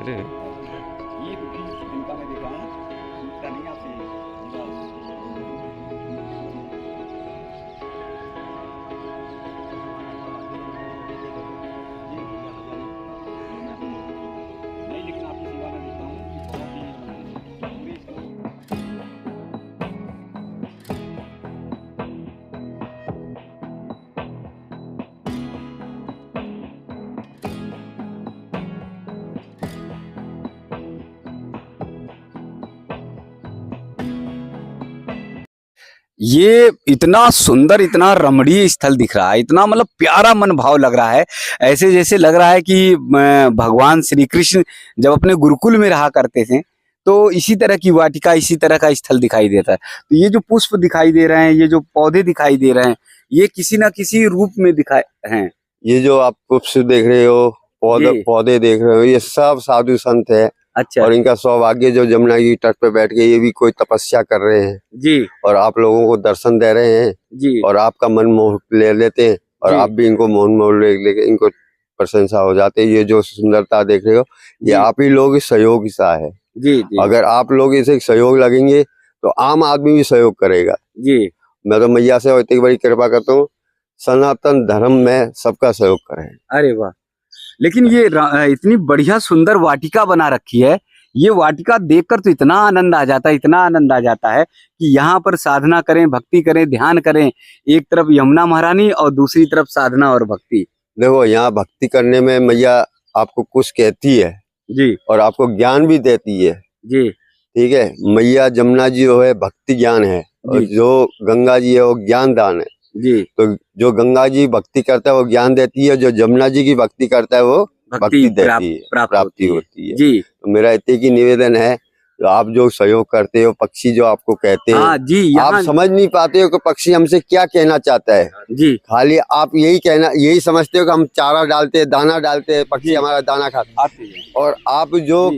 अरे ये भी इनका मैं देखा हूँ, सूखता नहीं आपसे नहीं, लेकिन आपकी सेवा में देखता हूँ कि बहुत ही पूरे इसको ये इतना सुंदर, इतना रमणीय स्थल दिख रहा है, इतना मतलब प्यारा मन भाव लग रहा है। ऐसे जैसे लग रहा है कि भगवान श्री कृष्ण जब अपने गुरुकुल में रहा करते थे तो इसी तरह की वाटिका, इसी तरह का स्थल दिखाई देता है। तो ये जो पुष्प दिखाई दे रहे हैं, ये जो पौधे दिखाई दे रहे हैं, ये किसी ना किसी रूप में दिखाए हैं। ये जो आप पुष्प देख रहे हो, पौधे देख रहे हो, ये सब साधु संत है। अच्छा और इनका सौभाग्य जो जमुना की तट पे बैठ के ये भी कोई तपस्या कर रहे हैं जी और आप लोगों को दर्शन दे रहे हैं जी और आपका मन मोह ले लेते हैं और जी। आप भी इनको मोहन मोह लेके इनको प्रशंसा हो जाते हैं। ये जो सुंदरता देख रहे हो, जी। ये आप ही लोग सहयोग सा है। जी जी अगर आप लोग इसे सहयोग लगेंगे तो आम आदमी भी सहयोग करेगा। जी। मैं तो मैया से इतनी बड़ी कृपा करता हूँ, सनातन धर्म में सबका सहयोग करें। अरे वाह, लेकिन ये इतनी बढ़िया सुंदर वाटिका बना रखी है। ये वाटिका देखकर तो इतना आनंद आ जाता है, इतना आनंद आ जाता है कि यहाँ पर साधना करें, भक्ति करें, ध्यान करें। एक तरफ यमुना महारानी और दूसरी तरफ साधना और भक्ति। देखो यहाँ भक्ति करने में मैया आपको कुछ कहती है जी और आपको ज्ञान भी देती है। जी ठीक है, मैया जमुना जी जो है भक्ति ज्ञान है और जी। जो गंगा जी है वो ज्ञान दान है। जी। तो जो गंगा जी भक्ति करता है वो ज्ञान देती है, जो जमुना जी की भक्ति करता है वो भक्ति देती है, प्राप्ति होती है। जी। तो मेरा इतने की निवेदन है, तो आप जो सहयोग करते हो, पक्षी जो आपको कहते हैं, हाँ जी, आप समझ नहीं पाते हो कि पक्षी हमसे क्या कहना चाहता है। जी खाली आप यही समझते हो कि हम चारा डालते हैं, दाना डालते हैं, पक्षी हमारा दाना खाता है। और आप जो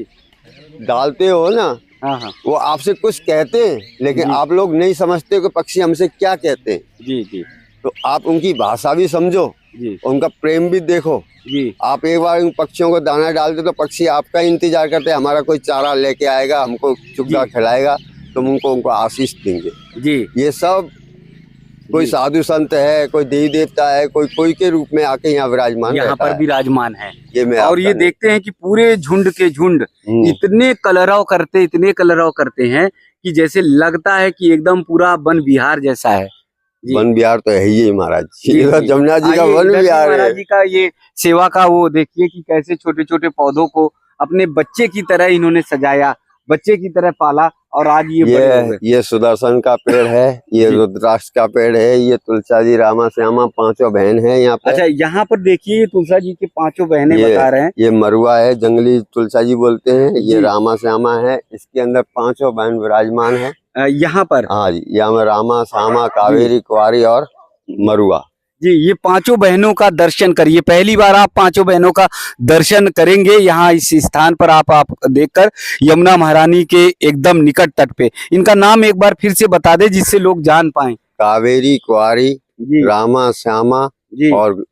डालते हो ना, हाँ हाँ वो आपसे कुछ कहते हैं, लेकिन आप लोग नहीं समझते हो कि पक्षी हमसे क्या कहते हैं। जी जी तो आप उनकी भाषा भी समझो, जी उनका प्रेम भी देखो। जी। आप एक बार उन पक्षियों को दाना डालते तो पक्षी आपका इंतजार करते हैं, हमारा कोई चारा लेके आएगा, हमको चुग्गा खिलाएगा, तुम उनको आशीष देंगे। जी। ये सब कोई साधु संत है, कोई देवी देवता है, कोई के रूप में आके यहाँ विराजमान, यहाँ पर विराजमान है। और ये देखते हैं कि पूरे झुंड के झुंड इतने कलरव करते हैं कि जैसे लगता है कि एकदम पूरा वन विहार जैसा है। वन विहार तो है ही महाराज, जमुना जी का वन विहार है। महाराज जी का ये सेवा का वो देखिए कि कैसे छोटे छोटे पौधों को अपने बच्चे की तरह इन्होंने सजाया, बच्चे की तरह पाला और आज ये सुदर्शन का पेड़ है, ये रुद्राक्ष का पेड़ है, ये तुलसा जी, रामा श्यामा पांचों बहन है यहाँ पे। अच्छा, यहाँ पर देखिए ये तुलसा जी की पांचों बहनें बता रहे हैं। ये मरुआ है, जंगली तुलसा जी बोलते हैं, ये रामा श्यामा है, इसके अंदर पांचों बहन विराजमान है यहाँ पर। हाँ जी, यहाँ में रामा श्यामा, कावेरी, कुंवारी और मरुआ जी। ये पांचों बहनों का दर्शन करिए, पहली बार आप पांचों बहनों का दर्शन करेंगे यहाँ इस स्थान पर। आप देखकर यमुना महारानी के एकदम निकट तट पे, इनका नाम एक बार फिर से बता दे जिससे लोग जान पाएं। कावेरी, कुंवारी, रामा श्यामा और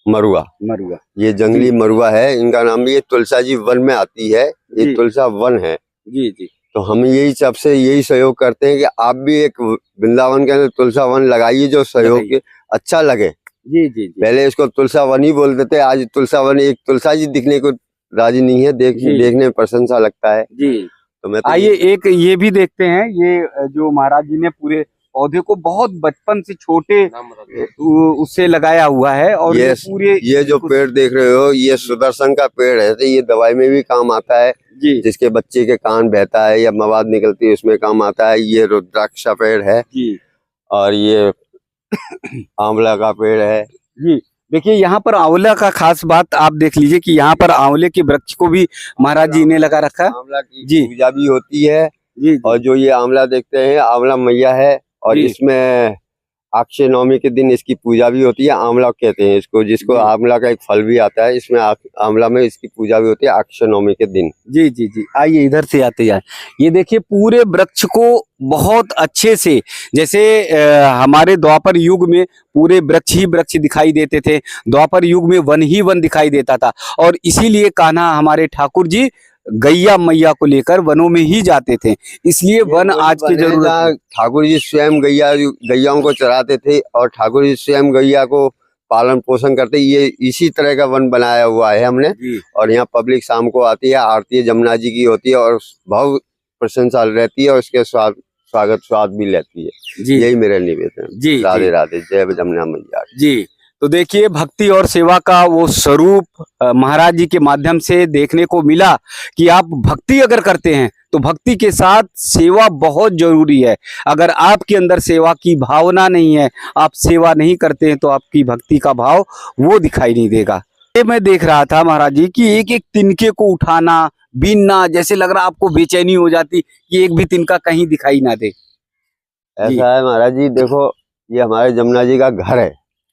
मरुआ। ये जंगली मरुआ है, इनका नाम भी, ये तुलसा जी वन में आती है, ये तुलसा वन है। जी जी। तो हम यही सबसे यही सहयोग करते हैं कि आप भी एक वृंदावन के अंदर तुलसा वन लगाइए जो सहयोग के अच्छा लगे। जी जी जी। पहले इसको तुलसा वन ही बोल देते, आज तुलसा वन, एक तुलसा जी दिखने को राजी नहीं है, देखने में प्रशंसा लगता है। जी। तो मैं आइए एक ये भी देखते हैं, ये जो महाराज जी ने पूरे पौधे को बहुत बचपन से छोटे उससे लगाया हुआ है। और ये जो पेड़ देख रहे हो, ये सुदर्शन का पेड़ है, तो ये दवाई में भी काम आता है जी। जिसके बच्चे के कान बहता है या मवाद निकलती है उसमें काम आता है। ये रुद्राक्ष का पेड़ है जी। और ये आंवला का पेड़ है जी। देखिए यहाँ पर आंवला का खास बात आप देख लीजिए कि यहाँ पर आंवले के वृक्ष को भी महाराज जी ने लगा रखा है। आंवला की पूजा भी होती है जी। और जो ये आंवला देखते हैं, आंवला मैया है और इसमें अक्षय नवमी के दिन इसकी पूजा भी होती है। आंवला कहते हैं इसको, जिसको जी। आंवला का एक फल भी आता है, इसमें आंवला में इसकी पूजा भी होती है अक्षय नवमी के दिन। जी जी जी, आइए इधर से आते जाए। ये देखिए पूरे वृक्ष को बहुत अच्छे से, जैसे हमारे द्वापर युग में पूरे वृक्ष ही वृक्ष दिखाई देते थे, द्वापर युग में वन ही वन दिखाई देता था, और इसीलिए कान्हा हमारे ठाकुर जी गैया मैया को लेकर वनों में ही जाते थे, इसलिए वन आज की जरूरत। ठाकुर जी स्वयं गैयाओं को चराते थे और ठाकुर जी स्वयं गैया को पालन पोषण करते। ये इसी तरह का वन बनाया हुआ है हमने। और यहाँ पब्लिक शाम को आती है, आरती जमुना जी की होती है और बहुत प्रशंसा रहती है और उसके स्वाद भी लेती है। जी, यही मेरा निवेदन। जी, राधे राधे, जय जमुना मैया जी। तो देखिए भक्ति और सेवा का वो स्वरूप महाराज जी के माध्यम से देखने को मिला कि आप भक्ति अगर करते हैं तो भक्ति के साथ सेवा बहुत जरूरी है। अगर आपके अंदर सेवा की भावना नहीं है, आप सेवा नहीं करते हैं, तो आपकी भक्ति का भाव वो दिखाई नहीं देगा। ये मैं देख रहा था महाराज जी कि एक एक तिनके को उठाना, बीनना, जैसे लग रहा आपको बेचैनी हो जाती कि एक भी तिनका कहीं दिखाई ना दे। ऐसा है महाराज जी, देखो ये हमारे जमुना जी का घर है।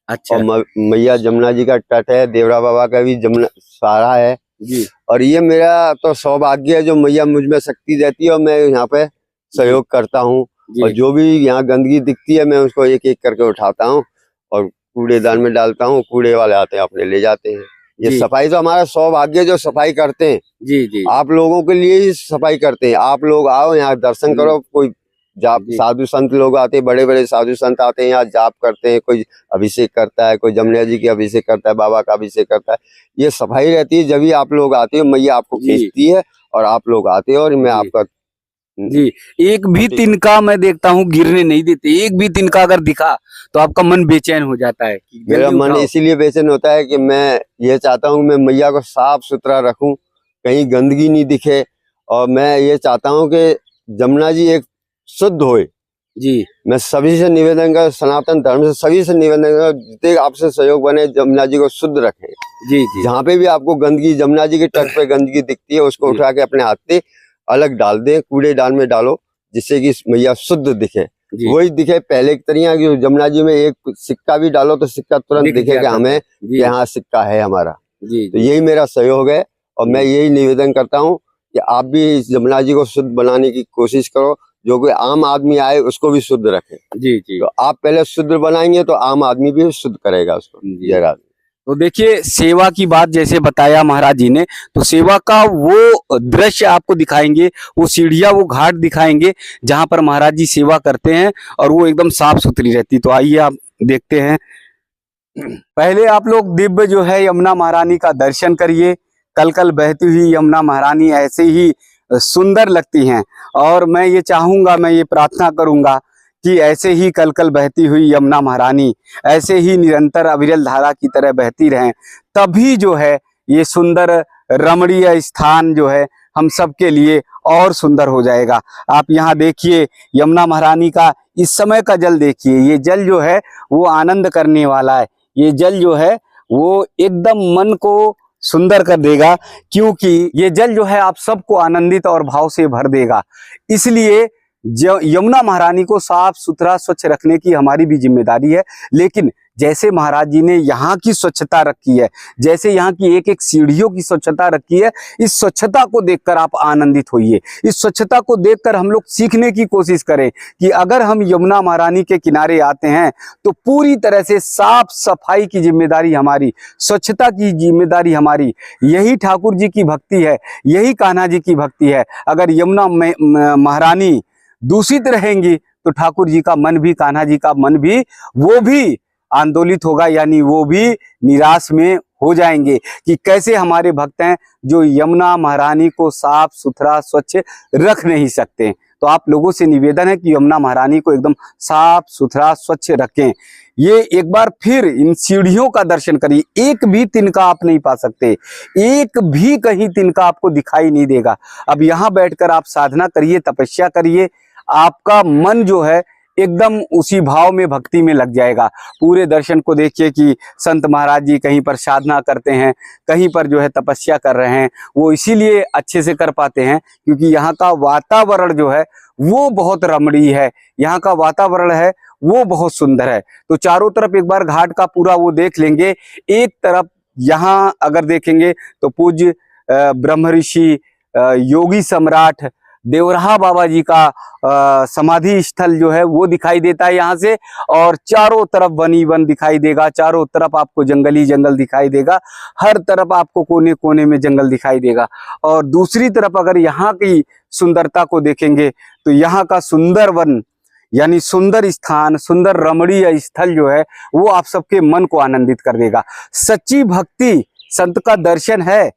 अच्छा। और मैया जमुना जी का तट है, देवरा बाबा का भी जमुना सहारा है जी। और ये मेरा तो सौभाग्य है जो मैया मुझ में शक्ति देती है और मैं यहाँ पे सहयोग करता हूँ। और जो भी यहाँ गंदगी दिखती है मैं उसको एक एक करके उठाता हूँ और कूड़ेदान में डालता हूँ। कूड़े वाले आते हैं अपने ले जाते हैं। ये सफाई तो हमारा सौभाग्य है जो सफाई करते हैं। जी जी, आप लोगों के लिए ही सफाई करते हैं। आप लोग आओ यहाँ दर्शन करो। कोई जाप साधु संत लोग आते हैं, बड़े बड़े साधु संत आते हैं, यहाँ जाप करते हैं। कोई अभिषेक करता है, कोई जमुना जी की अभिषेक करता है, बाबा का अभिषेक करता है। ये सफाई रहती है जब भी आप लोग आते हो, मैया आपको खींचती है और आप लोग आते हो और मैं आपका जी। एक भी तिनका मैं देखता हूँ गिरने नहीं देते। एक भी तिनका अगर दिखा तो आपका मन बेचैन हो जाता है। मेरा मन इसीलिए बेचैन होता है कि मैं ये चाहता हूँ मैं मैया को साफ सुथरा रखूं, कहीं गंदगी नहीं दिखे। और मैं ये चाहता हूँ कि जमुना जी एक शुद्ध होए। जी, मैं सभी से निवेदन कर, सनातन धर्म से सभी से निवेदन कर, जितने आपसे सहयोग बने जमुना जी को शुद्ध रखें। जी जी, जहाँ पे भी आपको गंदगी, जमुना जी के तट पे गंदगी दिखती है उसको उठा के अपने हाथ से अलग डाल दें, कूड़ेदान में डालो, जिससे कि मैया शुद्ध दिखे। वही दिखे पहले की तरह कि जमुना जी में एक सिक्का भी डालो तो सिक्का तुरंत दिखेगा हमें कि यहाँ सिक्का है हमारा। तो यही मेरा सहयोग है और मैं यही निवेदन करता हूँ कि आप भी जमुना जी को शुद्ध बनाने की कोशिश करो। जो कोई आम आदमी आए उसको भी शुद्ध रखे। जी जी, तो आप पहले शुद्ध बनाएंगे तो आम आदमी भी शुद्ध करेगा उसको। जय राधे। तो देखिए सेवा की बात जैसे बताया महाराज जी ने, तो सेवा का वो दृश्य आपको दिखाएंगे, वो सीढ़ियाँ, वो घाट दिखाएंगे जहां पर महाराज जी सेवा करते हैं और वो एकदम साफ सुथरी रहती। तो आइए आप देखते हैं। पहले आप लोग दिव्य जो है यमुना महारानी का दर्शन करिए। कल कल बहती हुई यमुना महारानी ऐसे ही सुंदर लगती हैं और मैं ये चाहूंगा, मैं ये प्रार्थना करूंगा कि ऐसे ही कल कल बहती हुई यमुना महारानी ऐसे ही निरंतर अविरल धारा की तरह बहती रहें, तभी जो है ये सुंदर रमणीय स्थान जो है हम सब के लिए और सुंदर हो जाएगा। आप यहाँ देखिए यमुना महारानी का इस समय का जल देखिए। ये जल जो है वो आनंद करने वाला है। ये जल जो है वो एकदम मन को सुंदर कर देगा, क्योंकि ये जल जो है आप सबको आनंदित और भाव से भर देगा। इसलिए यमुना महारानी को साफ सुथरा स्वच्छ रखने की हमारी भी जिम्मेदारी है। लेकिन जैसे महाराज जी ने यहाँ की स्वच्छता रखी है, जैसे यहाँ की एक एक सीढ़ियों की स्वच्छता रखी है, इस स्वच्छता को देखकर आप आनंदित होइए। इस स्वच्छता को देखकर हम लोग सीखने की कोशिश करें कि अगर हम यमुना महारानी के किनारे आते हैं तो पूरी तरह से साफ सफाई की जिम्मेदारी हमारी, स्वच्छता की जिम्मेदारी हमारी। यही ठाकुर जी की भक्ति है, यही कान्हा जी की भक्ति है। अगर यमुना महारानी दूषित रहेंगी तो ठाकुर जी का मन भी, कान्हा जी का मन भी, वो भी आंदोलित होगा, यानी वो भी निराश में हो जाएंगे कि कैसे हमारे भक्त हैं जो यमुना महारानी को साफ सुथरा स्वच्छ रख नहीं सकते। तो आप लोगों से निवेदन है कि यमुना महारानी को एकदम साफ सुथरा स्वच्छ रखें। ये एक बार फिर इन सीढ़ियों का दर्शन करिए। एक भी तिनका आप नहीं पा सकते, एक भी कहीं तिनका आपको दिखाई नहीं देगा। अब यहाँ बैठकर आप साधना करिए, तपस्या करिए, आपका मन जो है एकदम उसी भाव में, भक्ति में लग जाएगा। पूरे दर्शन को देखिए कि संत महाराज जी कहीं पर साधना करते हैं, कहीं पर जो है तपस्या कर रहे हैं। वो इसीलिए अच्छे से कर पाते हैं क्योंकि यहाँ का वातावरण जो है वो बहुत रमणीय है। यहाँ का वातावरण है वो बहुत सुंदर है। तो चारों तरफ एक बार घाट का पूरा वो देख लेंगे। एक तरफ यहाँ अगर देखेंगे तो पूज्य ब्रह्म ऋषि योगी सम्राट देवराहा बाबा जी का समाधि स्थल जो है वो दिखाई देता है यहाँ से, और चारों तरफ वन ही वन दिखाई देगा, चारों तरफ आपको जंगल ही जंगल दिखाई देगा, हर तरफ आपको कोने कोने में जंगल दिखाई देगा। और दूसरी तरफ अगर यहाँ की सुंदरता को देखेंगे तो यहाँ का सुंदर वन यानी सुंदर स्थान, सुंदर रमणीय स्थल जो है वो आप सबके मन को आनंदित कर देगा। सच्ची भक्ति संत का दर्शन है,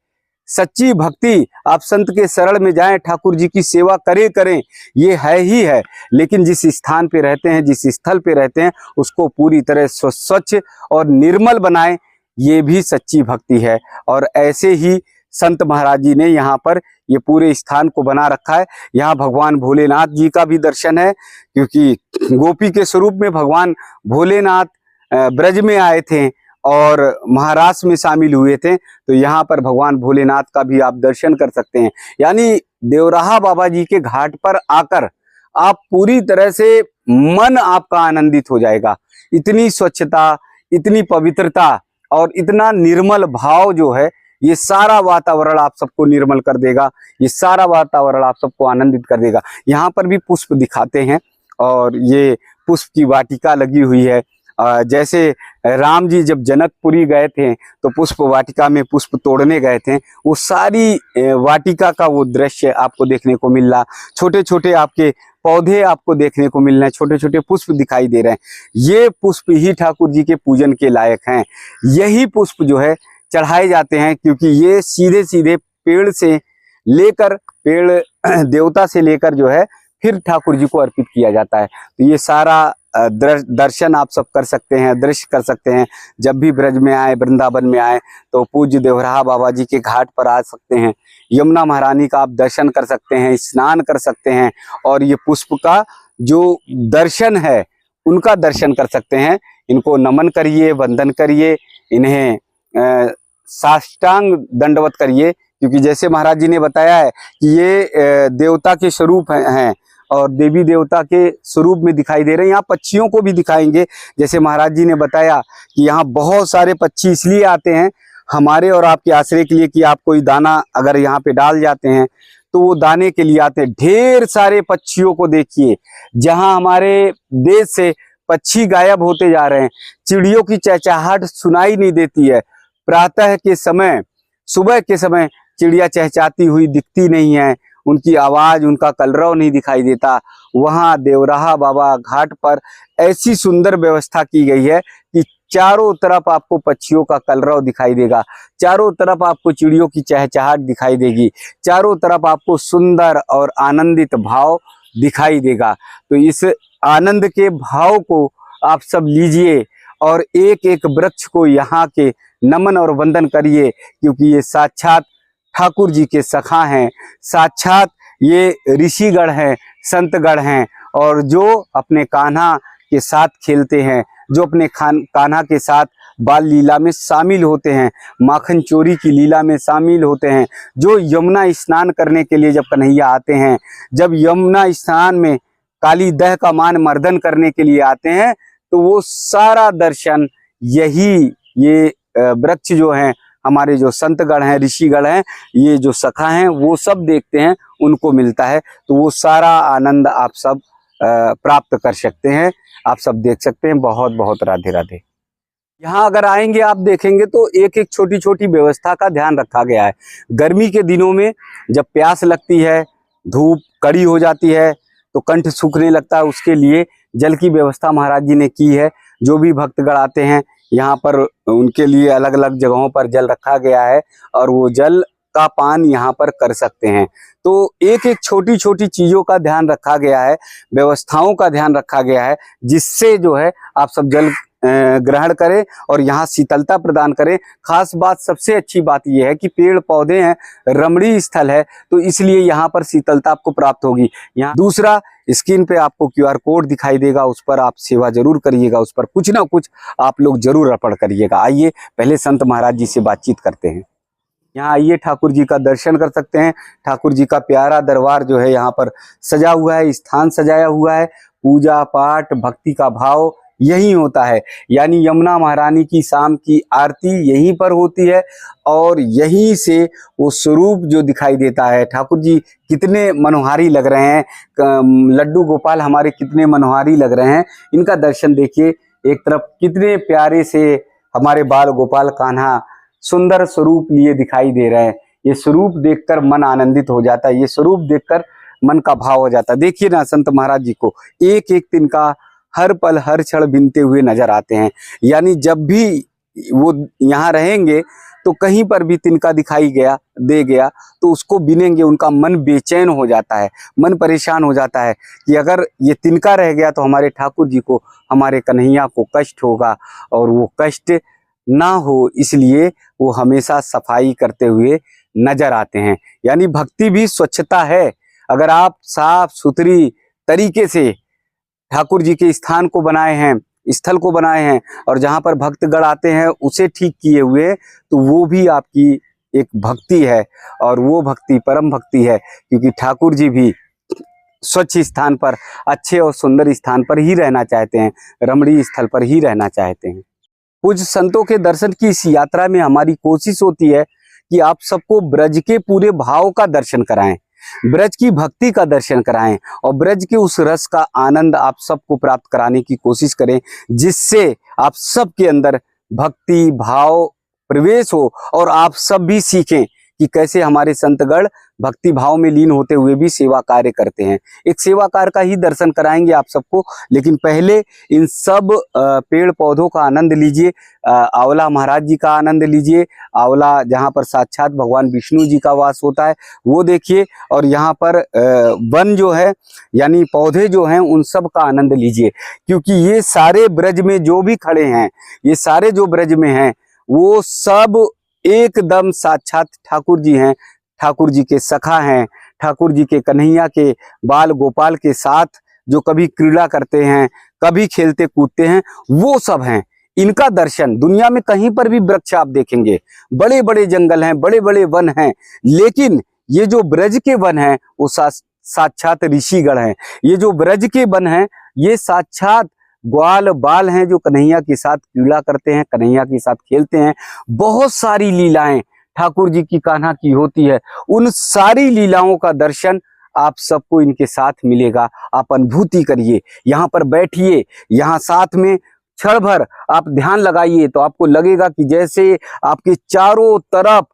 सच्ची भक्ति आप संत के शरण में जाएं, ठाकुर जी की सेवा करें, ये है ही है। लेकिन जिस स्थान पे रहते हैं, जिस स्थल पे रहते हैं, उसको पूरी तरह स्वच्छ और निर्मल बनाएं, ये भी सच्ची भक्ति है। और ऐसे ही संत महाराज जी ने यहाँ पर ये पूरे स्थान को बना रखा है। यहाँ भगवान भोलेनाथ जी का भी दर्शन है, क्योंकि गोपी के स्वरूप में भगवान भोलेनाथ ब्रज में आए थे और महाराष्ट्र में शामिल हुए थे। तो यहाँ पर भगवान भोलेनाथ का भी आप दर्शन कर सकते हैं। यानी देवराहा बाबा जी के घाट पर आकर आप पूरी तरह से मन आपका आनंदित हो जाएगा। इतनी स्वच्छता, इतनी पवित्रता और इतना निर्मल भाव जो है, ये सारा वातावरण आप सबको निर्मल कर देगा, ये सारा वातावरण आप सबको आनंदित कर देगा। यहाँ पर भी पुष्प दिखाते हैं, और ये पुष्प की वाटिका लगी हुई है। जैसे राम जी जब जनकपुरी गए थे तो पुष्प वाटिका में पुष्प तोड़ने गए थे, वो सारी वाटिका का वो दृश्य आपको देखने को मिल रहा। छोटे छोटे आपके पौधे आपको देखने को मिल रहे हैं, छोटे छोटे पुष्प दिखाई दे रहे हैं। ये पुष्प ही ठाकुर जी के पूजन के लायक हैं। यही पुष्प जो है चढ़ाए जाते हैं, क्योंकि ये सीधे सीधे पेड़ से लेकर, पेड़ देवता से लेकर जो है फिर ठाकुर जी को अर्पित किया जाता है। तो ये सारा दर्शन आप सब कर सकते हैं, दृश्य कर सकते हैं। जब भी ब्रज में आए, वृंदावन में आए, तो पूज्य देवराहा बाबा जी के घाट पर आ सकते हैं। यमुना महारानी का आप दर्शन कर सकते हैं, स्नान कर सकते हैं, और ये पुष्प का जो दर्शन है उनका दर्शन कर सकते हैं। इनको नमन करिए, वंदन करिए, इन्हें साष्टांग दंडवत करिए, क्योंकि जैसे महाराज जी ने बताया है कि ये देवता के स्वरूप हैं और देवी देवता के स्वरूप में दिखाई दे रहे हैं। यहाँ पक्षियों को भी दिखाएंगे। जैसे महाराज जी ने बताया कि यहाँ बहुत सारे पक्षी इसलिए आते हैं हमारे और आपके आश्रय के लिए कि आप कोई दाना अगर यहाँ पे डाल जाते हैं तो वो दाने के लिए आते हैं। ढेर सारे पक्षियों को देखिए, जहाँ हमारे देश से पक्षी गायब होते जा रहे हैं, चिड़ियों की चहचहाहट सुनाई नहीं देती है। प्रातः के समय, सुबह के समय चिड़िया चहचहाती हुई दिखती नहीं है, उनकी आवाज, उनका कलरव नहीं दिखाई देता। वहां देवराहा बाबा घाट पर ऐसी सुंदर व्यवस्था की गई है कि चारों तरफ आपको पक्षियों का कलरव दिखाई देगा, चारों तरफ आपको चिड़ियों की चहचहाहट दिखाई देगी, चारों तरफ आपको सुंदर और आनंदित भाव दिखाई देगा। तो इस आनंद के भाव को आप सब लीजिए और एक एक वृक्ष को यहाँ के नमन और वंदन करिए, क्योंकि ये साक्षात ठाकुर जी के सखा हैं, साक्षात ये ऋषिगण हैं, संतगण हैं, और जो अपने कान्हा के साथ खेलते हैं, जो अपने कान्हा के साथ बाल लीला में शामिल होते हैं, माखन चोरी की लीला में शामिल होते हैं, जो यमुना स्नान करने के लिए जब कन्हैया आते हैं, जब यमुना स्नान में काली दह का मान मर्दन करने के लिए आते हैं, तो वो सारा दर्शन यही ये वृक्ष जो हैं, हमारे जो संतगण हैं, ऋषिगण हैं, ये जो सखा हैं, वो सब देखते हैं, उनको मिलता है। तो वो सारा आनंद आप सब प्राप्त कर सकते हैं, आप सब देख सकते हैं। बहुत बहुत राधे राधे। यहाँ अगर आएंगे आप देखेंगे तो एक एक छोटी छोटी व्यवस्था का ध्यान रखा गया है। गर्मी के दिनों में जब प्यास लगती है, धूप कड़ी हो जाती है, तो कंठ सूखने लगता है, उसके लिए जल की व्यवस्था महाराज जी ने की है। जो भी भक्तगण आते हैं यहाँ पर उनके लिए अलग अलग जगहों पर जल रखा गया है, और वो जल का पान यहाँ पर कर सकते हैं। तो एक एक छोटी छोटी चीजों का ध्यान रखा गया है, व्यवस्थाओं का ध्यान रखा गया है, जिससे जो है आप सब जल ग्रहण करें और यहाँ शीतलता प्रदान करें। खास बात, सबसे अच्छी बात यह है कि पेड़ पौधे हैं, रमणीय स्थल है, तो इसलिए यहाँ पर शीतलता आपको प्राप्त होगी। यहाँ दूसरा, स्क्रीन पे आपको QR कोड दिखाई देगा, उस पर आप सेवा जरूर करिएगा, उस पर कुछ ना कुछ आप लोग जरूर अर्पण करिएगा। आइए पहले संत महाराज जी से बातचीत करते हैं। यहाँ आइए, ठाकुर जी का दर्शन कर सकते हैं। ठाकुर जी का प्यारा दरबार जो है यहाँ पर सजा हुआ है, स्थान सजाया हुआ है, पूजा पाठ भक्ति का भाव यही होता है। यानी यमुना महारानी की शाम की आरती यहीं पर होती है और यहीं से वो स्वरूप जो दिखाई देता है। ठाकुर जी कितने मनोहारी लग रहे हैं, लड्डू गोपाल हमारे कितने मनोहारी लग रहे हैं। इनका दर्शन देखिए, एक तरफ कितने प्यारे से हमारे बाल गोपाल कान्हा सुंदर स्वरूप लिए दिखाई दे रहे हैं। ये स्वरूप देखकर मन आनंदित हो जाता है, ये स्वरूप देखकर मन का भाव हो जाता है। देखिए ना संत महाराज जी को एक एक तिनका हर पल हर क्षण बिनते हुए नजर आते हैं। यानी जब भी वो यहाँ रहेंगे तो कहीं पर भी तिनका दिखाई दे गया तो उसको बिनेंगे, उनका मन बेचैन हो जाता है, मन परेशान हो जाता है कि अगर ये तिनका रह गया तो हमारे ठाकुर जी को, हमारे कन्हैया को कष्ट होगा, और वो कष्ट ना हो इसलिए वो हमेशा सफाई करते हुए नजर आते हैं। यानी भक्ति भी स्वच्छता है। अगर आप साफ सुथरी तरीके से ठाकुर जी के स्थान को बनाए हैं, स्थल को बनाए हैं, और जहां पर भक्तगण आते हैं उसे ठीक किए हुए, तो वो भी आपकी एक भक्ति है, और वो भक्ति परम भक्ति है, क्योंकि ठाकुर जी भी स्वच्छ स्थान पर, अच्छे और सुंदर स्थान पर ही रहना चाहते हैं, रमणीय स्थल पर ही रहना चाहते हैं। पूज्य संतों के दर्शन की इस यात्रा में हमारी कोशिश होती है कि आप सबको ब्रज के पूरे भाव का दर्शन कराएं, ब्रज की भक्ति का दर्शन कराएं, और ब्रज के उस रस का आनंद आप सबको प्राप्त कराने की कोशिश करें, जिससे आप सबके अंदर भक्ति भाव प्रवेश हो और आप सब भी सीखें कि कैसे हमारे संतगण भक्ति भाव में लीन होते हुए भी सेवा कार्य करते हैं। एक सेवा कार्य का ही दर्शन कराएंगे आप सबको, लेकिन पहले इन सब पेड़ पौधों का आनंद लीजिए। आंवला महाराज जी का आनंद लीजिए, आंवला जहाँ पर साक्षात भगवान विष्णु जी का वास होता है वो देखिए, और यहाँ पर वन जो है यानी पौधे जो हैं उन सब का आनंद लीजिए, क्योंकि ये सारे ब्रज में जो भी खड़े हैं, ये सारे जो ब्रज में हैं वो सब एकदम साक्षात ठाकुर जी हैं, ठाकुर जी के सखा हैं, ठाकुर जी के कन्हैया के बाल गोपाल के साथ जो कभी क्रीड़ा करते हैं, कभी खेलते कूदते हैं, वो सब हैं। इनका दर्शन दुनिया में कहीं पर भी वृक्ष आप देखेंगे, बड़े बड़े जंगल हैं, बड़े बड़े वन हैं, लेकिन ये जो ब्रज के वन हैं वो साक्षात ऋषिगण हैं। ये जो ब्रज के वन हैं ये साक्षात ग्वाल बाल हैं, जो कन्हैया के साथ क्रीड़ा करते हैं, कन्हैया के साथ खेलते हैं। बहुत सारी लीलाएं ठाकुर जी की कान्हा की होती है, उन सारी लीलाओं का दर्शन आप सबको इनके साथ मिलेगा। आप अनुभूति करिए, यहाँ पर बैठिए, यहाँ साथ में क्षण भर आप ध्यान लगाइए तो आपको लगेगा कि जैसे आपके चारों तरफ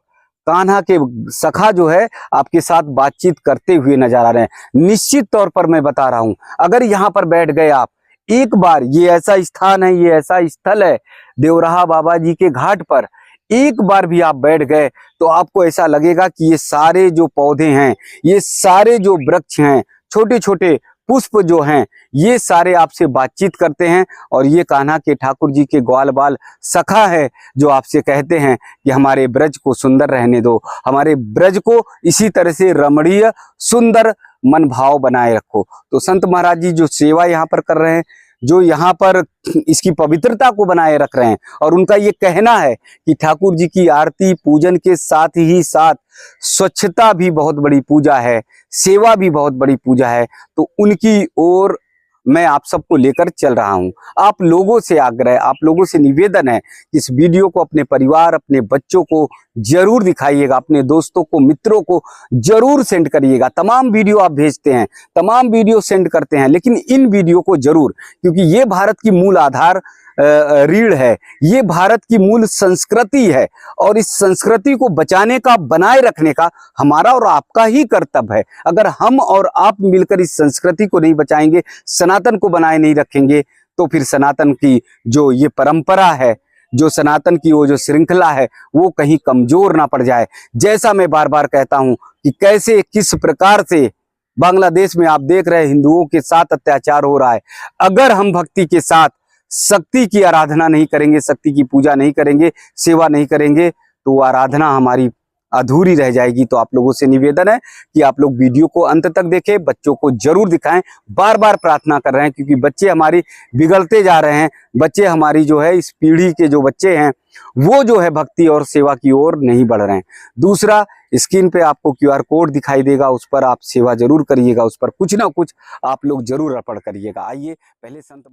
कान्हा के सखा जो है आपके साथ बातचीत करते हुए नजर आ रहे हैं। निश्चित तौर पर मैं बता रहा हूँ, अगर यहाँ पर बैठ गए आप एक बार, ये ऐसा स्थान है, ये ऐसा स्थल है देवराहा बाबा जी के घाट पर, एक बार भी आप बैठ गए तो आपको ऐसा लगेगा कि ये सारे जो पौधे हैं, ये सारे जो वृक्ष हैं, छोटे छोटे पुष्प जो हैं, ये सारे आपसे बातचीत करते हैं, और ये कान्हा के ठाकुर जी के ग्वाल बाल सखा है जो आपसे कहते हैं कि हमारे ब्रज को सुंदर रहने दो, हमारे ब्रज को इसी तरह से रमणीय सुंदर मन भाव बनाए रखो। तो संत महाराज जी जो सेवा यहाँ पर कर रहे हैं, जो यहाँ पर इसकी पवित्रता को बनाए रख रहे हैं, और उनका ये कहना है कि ठाकुर जी की आरती पूजन के साथ ही साथ स्वच्छता भी बहुत बड़ी पूजा है, सेवा भी बहुत बड़ी पूजा है, तो उनकी ओर मैं आप सबको लेकर चल रहा हूं। आप लोगों से आग्रह, आप लोगों से निवेदन है कि इस वीडियो को अपने परिवार, अपने बच्चों को जरूर दिखाइएगा, अपने दोस्तों को, मित्रों को जरूर सेंड करिएगा। तमाम वीडियो आप भेजते हैं, तमाम वीडियो सेंड करते हैं, लेकिन इन वीडियो को जरूर, क्योंकि ये भारत की मूल आधार रीढ़ है, ये भारत की मूल संस्कृति है, और इस संस्कृति को बचाने का, बनाए रखने का हमारा और आपका ही कर्तव्य है। अगर हम और आप मिलकर इस संस्कृति को नहीं बचाएंगे, सनातन को बनाए नहीं रखेंगे, तो फिर सनातन की जो ये परंपरा है, जो सनातन की वो जो श्रृंखला है, वो कहीं कमजोर ना पड़ जाए। जैसा मैं बार बार कहता हूं कि कैसे किस प्रकार से बांग्लादेश में आप देख रहे हैं हिंदुओं के साथ अत्याचार हो रहा है। अगर हम भक्ति के साथ शक्ति की आराधना नहीं करेंगे, शक्ति की पूजा नहीं करेंगे, सेवा नहीं करेंगे, तो वो आराधना हमारी अधूरी रह जाएगी। तो आप लोगों से निवेदन है कि आप लोग वीडियो को अंत तक देखें, बच्चों को जरूर दिखाएं। बार बार प्रार्थना कर रहे हैं, क्योंकि बच्चे हमारी बिगड़ते जा रहे हैं, बच्चे हमारी जो है इस पीढ़ी के जो बच्चे हैं वो जो है भक्ति और सेवा की ओर नहीं बढ़ रहे हैं। दूसरा, स्क्रीन पे आपको QR कोड दिखाई देगा, उस पर आप सेवा जरूर करिएगा, उस पर कुछ ना कुछ आप लोग जरूर अर्पण करिएगा। आइए पहले संत